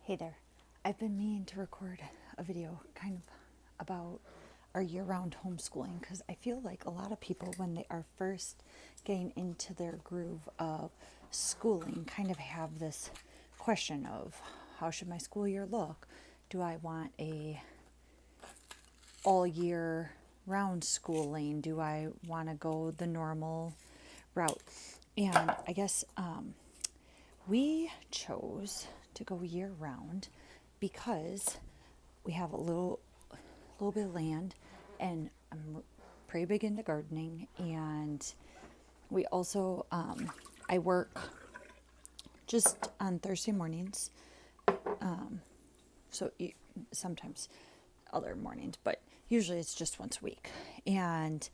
Hey there. I've been meaning to record a video kind of about our year-round homeschooling because I feel like a lot of people, when they are first getting into their groove of schooling, kind of have this question of how should my school year look? Do I want a all year round schooling? Do I want to go the normal route? And I guess we chose to go year round because we have a little bit of land, and I'm pretty big into gardening, and we also I work just on Thursday mornings, so sometimes other mornings, but usually it's just once a week. And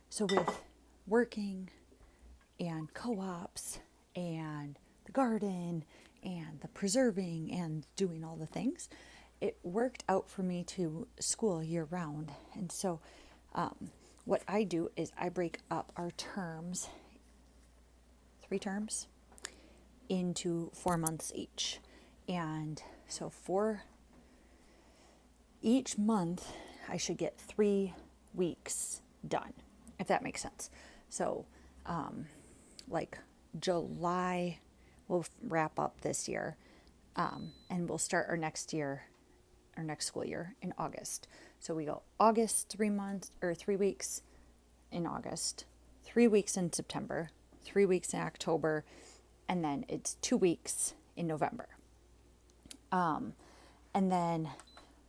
so with working and co-ops and the garden and the preserving and doing all the things, it worked out for me to school year round. And so what I do is I break up our terms, 3 terms, into 4 months each. And so for each month, I should get 3 weeks done, if that makes sense. So like July, we'll wrap up this year, and we'll start our next school year in August. So we go August, 3 months or 3 weeks in August, 3 weeks in September, 3 weeks in October, and then it's 2 weeks in November. And then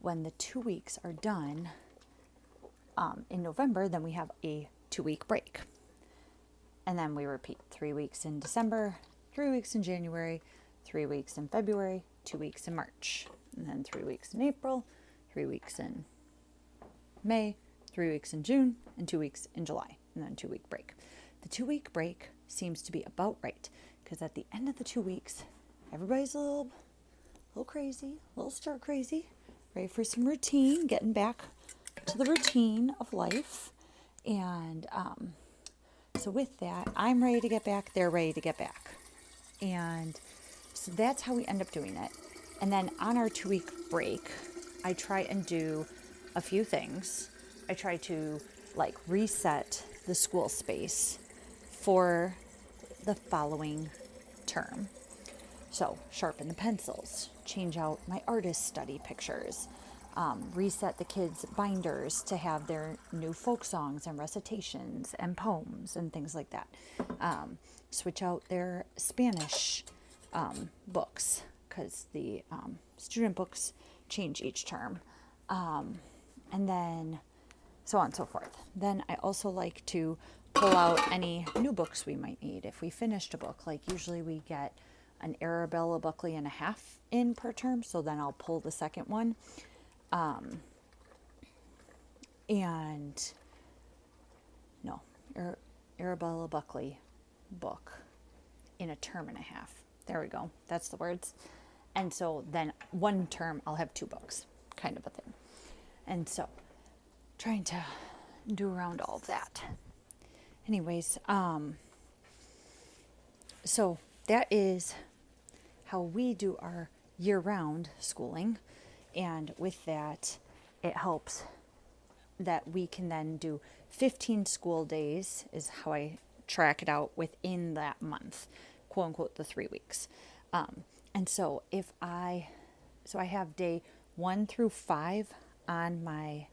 when the 2 weeks are done in November, then we have a 2 week break. And then we repeat 3 weeks in December, 3 weeks in January, 3 weeks in February, 2 weeks in March, and then 3 weeks in April, 3 weeks in May, 3 weeks in June, and 2 weeks in July, and then 2 week break. The 2 week break seems to be about right because at the end of the 2 weeks, everybody's a little crazy, a little stir crazy, ready for some routine, getting back to the routine of life. And so with that, I'm ready to get back, they're ready to get back. And so that's how we end up doing it. And then on our 2 week break, I try and do a few things. I try to reset the school space for the following term. So sharpen the pencils, change out my artist study pictures, reset the kids' binders to have their new folk songs and recitations and poems and things like that. Switch out their Spanish books because the student books change each term. And then so on and so forth. Then I also like to pull out any new books we might need. If we finished a book, like usually we get an Arabella Buckley and a half in per term, so then I'll pull the second one. Arabella Buckley book in a term and a half. There we go. That's the words. And so then one term I'll have 2 books, kind of a thing. And so trying to do around all of that. Anyways, so that is how we do our year-round schooling. And with that, it helps that we can then do 15 school days is how I track it out within that month, quote unquote, the 3 weeks. And so I have day 1 through 5 on my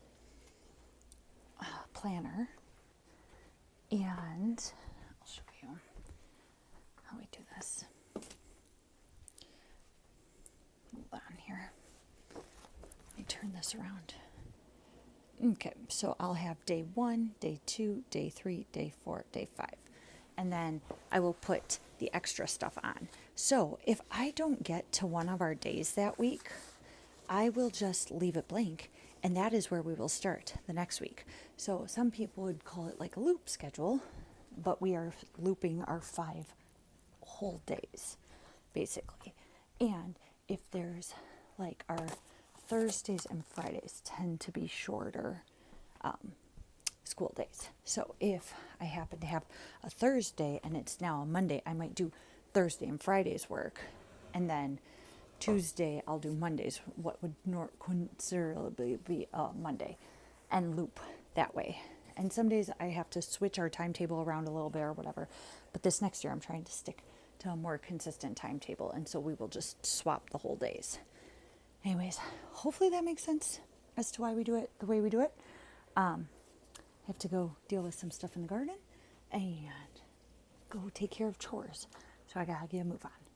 planner, and I'll show you how we do this. Hold on here. Let me turn this around. Okay, so I'll have day 1, day 2, day 3, day 4, day 5. And then I will put the extra stuff on. So if I don't get to one of our days that week, I will just leave it blank, and that is where we will start the next week. So some people would call it like a loop schedule, but we are looping our 5 whole days, basically. And if there's our Thursdays and Fridays tend to be shorter school days. So if I happen to have a Thursday and it's now a Monday, I might do Thursday and Friday's work, and then Tuesday I'll do Mondays, what would considerably be a Monday, and loop that way. And some days I have to switch our timetable around a little bit or whatever. But this next year I'm trying to stick to a more consistent timetable. And so we will just swap the whole days. Anyways, hopefully that makes sense as to why we do it the way we do it. I have to go deal with some stuff in the garden and go take care of chores. So I gotta get a move on.